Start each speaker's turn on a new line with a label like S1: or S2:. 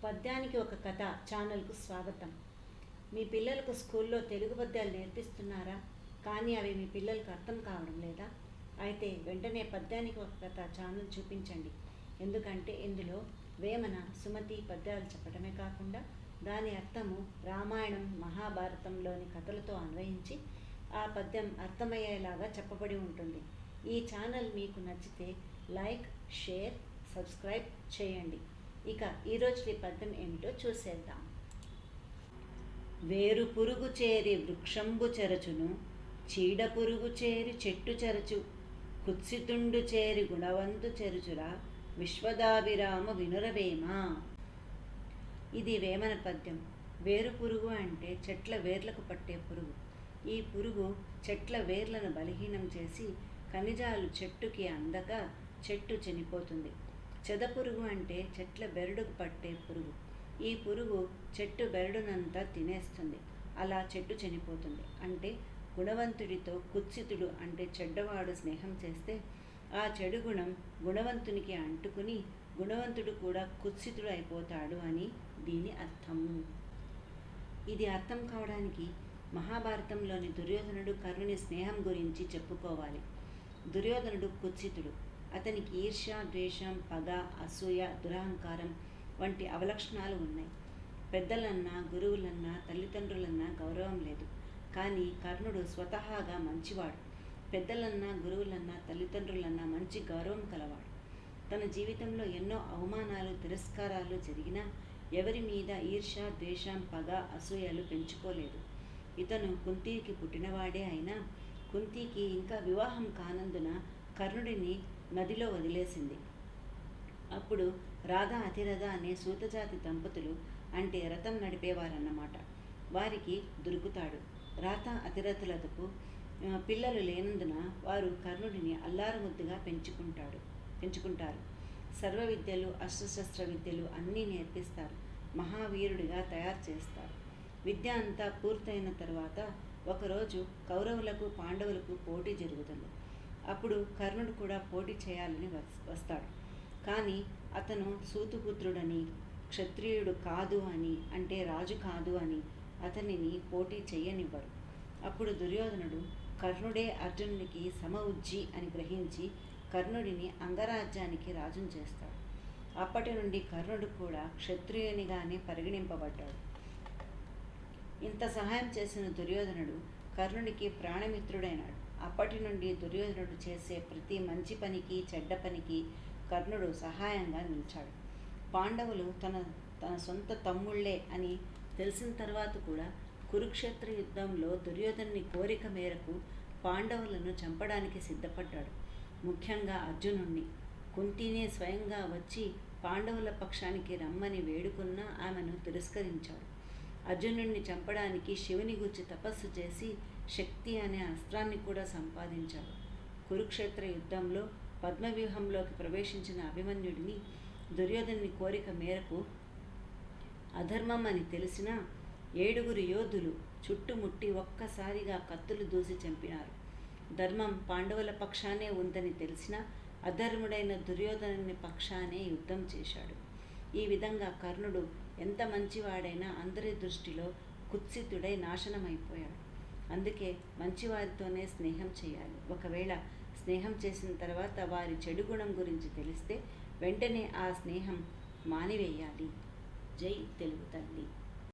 S1: పద్యానికి ఒక కథ ఛానల్కు స్వాగతం. మీ పిల్లలకు స్కూల్లో తెలుగు పద్యాలు నేర్పిస్తున్నారా? కానీ అవి మీ పిల్లలకు అర్థం కావడం లేదా? అయితే వెంటనే పద్యానికి ఒక కథ ఛానల్ చూపించండి. ఎందుకంటే ఇందులో వేమన సుమతి పద్యాలు చెప్పడమే కాకుండా దాని అర్థము రామాయణం మహాభారతంలోని కథలతో అన్వయించి ఆ పద్యం అర్థమయ్యేలాగా చెప్పబడి ఉంటుంది. ఈ ఛానల్ మీకు నచ్చితే లైక్, షేర్, సబ్స్క్రైబ్ చేయండి. ఇక ఈరోజు పద్యం ఏమిటో చూసేద్దాం. వేరు పురుగు చేరి వృక్షంబు చెరచును, చీడ పురుగు చేరి చెట్టు చెరచు, కుత్సితుండు చేరి గుణవంతు చెరుచురా, విశ్వదాభిరామ వినురవేమ. ఇది వేమన పద్యం. వేరు పురుగు అంటే చెట్ల వేర్లకు పట్టే పురుగు. ఈ పురుగు చెట్ల వేర్లను బలహీనం చేసి ఖనిజాలు చెట్టుకి అందక చెట్టు చనిపోతుంది. చెదపురుగు అంటే చెట్ల బెరడుకు పట్టే పురుగు. ఈ పురుగు చెట్టు బెరడునంతా తినేస్తుంది. అలా చెట్టు చనిపోతుంది. అంటే గుణవంతుడితో కుత్సితుడు అంటే చెడ్డవాడు స్నేహం చేస్తే ఆ చెడు గుణం గుణవంతునికి అంటుకుని గుణవంతుడు కూడా కుత్సితుడు అయిపోతాడు అని దీని అర్థం. ఇది అర్థం కావడానికి మహాభారతంలోని దుర్యోధనుడు కర్ణుని స్నేహం గురించి చెప్పుకోవాలి. దుర్యోధనుడు కుత్సితుడు. అతనికి ఈర్ష్య, ద్వేషం, పగ, అసూయ, దురహంకారం వంటి అవలక్షణాలు ఉన్నాయి. పెద్దలన్నా, గురువులన్నా, తల్లిదండ్రులన్నా గౌరవం లేదు. కానీ కర్ణుడు స్వతహాగా మంచివాడు. పెద్దలన్నా, గురువులన్నా, తల్లిదండ్రులన్నా మంచి గౌరవం కలవాడు. తన జీవితంలో ఎన్నో అవమానాలు, తిరస్కారాలు జరిగినా ఎవరి మీద ఈర్ష్య, ద్వేషం, పగ, అసూయలు పెంచుకోలేదు. ఇతను కుంతికి పుట్టినవాడే అయినా కుంతికి ఇంకా వివాహం కానందున కర్ణుడిని నదిలో వదిలేసింది. అప్పుడు రాధ, అతిరథ అనే సూతజాతి దంపతులు, అంటే రథం నడిపేవారన్నమాట, వారికి దొరుకుతాడు. రాధ, అతిరథులకు పిల్లలు లేనందున వారు కర్ణుడిని అల్లారుముద్దుగా పెంచుకుంటారు. సర్వ విద్యలు, అస్త్రశస్త్ర విద్యలు అన్నీ నేర్పిస్తారు. మహావీరుడిగా తయారు చేస్తారు. విద్య అంతా పూర్తయిన తర్వాత ఒకరోజు కౌరవులకు, పాండవులకు పోటీ జరుగుతుంది. అప్పుడు కర్ణుడు కూడా పోటీ చేయాలని వస్తాడు. కానీ అతను సూతుపుత్రుడని, క్షత్రియుడు కాదు అని, అంటే రాజు కాదు అని అతనిని పోటీ చెయ్యనివ్వరు. అప్పుడు దుర్యోధనుడు కర్ణుడే అర్జునునికి సమఉజ్జి అని గ్రహించి కర్ణుడిని అంగరాజ్యానికి రాజును చేస్తాడు. అప్పటి నుండి కర్ణుడు కూడా క్షత్రియునిగానే పరిగణింపబడ్డాడు. ఇంత సహాయం చేసిన దుర్యోధనుడు కర్ణుడికి ప్రాణమిత్రుడైనాడు. అప్పటి నుండి దుర్యోధనుడు చేసే ప్రతి మంచి పనికి, చెడ్డ పనికి కర్ణుడు సహాయంగా నిలిచాడు. పాండవులు తన సొంత తమ్ముళ్లే అని తెలిసిన తర్వాత కూడా కురుక్షేత్ర యుద్ధంలో దుర్యోధనుని కోరిక మేరకు పాండవులను చంపడానికి సిద్ధపడ్డాడు. ముఖ్యంగా అర్జునుణ్ణి. కుంతినే స్వయంగా వచ్చి పాండవుల పక్షానికి రమ్మని వేడుకున్నా ఆమెను తిరస్కరించాడు. అర్జునుడిని చంపడానికి శివుని గురించి తపస్సు చేసి శక్తి అనే అస్త్రాన్ని కూడా సంపాదించాడు. కురుక్షేత్ర యుద్ధంలో పద్మవ్యూహంలోకి ప్రవేశించిన అభిమన్యుడిని దుర్యోధనుని కోరిక మేరకు అధర్మం అని తెలిసినా 7 యోధులు చుట్టుముట్టి ఒక్కసారిగా కత్తులు దూసి చంపినారు. ధర్మం పాండవుల పక్షానే ఉందని తెలిసినా అధర్ముడైన దుర్యోధనుని పక్షానే యుద్ధం చేశాడు. ఈ విధంగా కర్ణుడు ఎంత మంచివాడైనా అందరి దృష్టిలో కుత్సితుడై నాశనమైపోయాడు. అందుకే మంచివారితోనే స్నేహం చేయాలి. ఒకవేళ స్నేహం చేసిన తర్వాత వారి చెడు గుణం గురించి తెలిస్తే వెంటనే ఆ స్నేహం మానివేయాలి. జై తెలుగు తల్లి.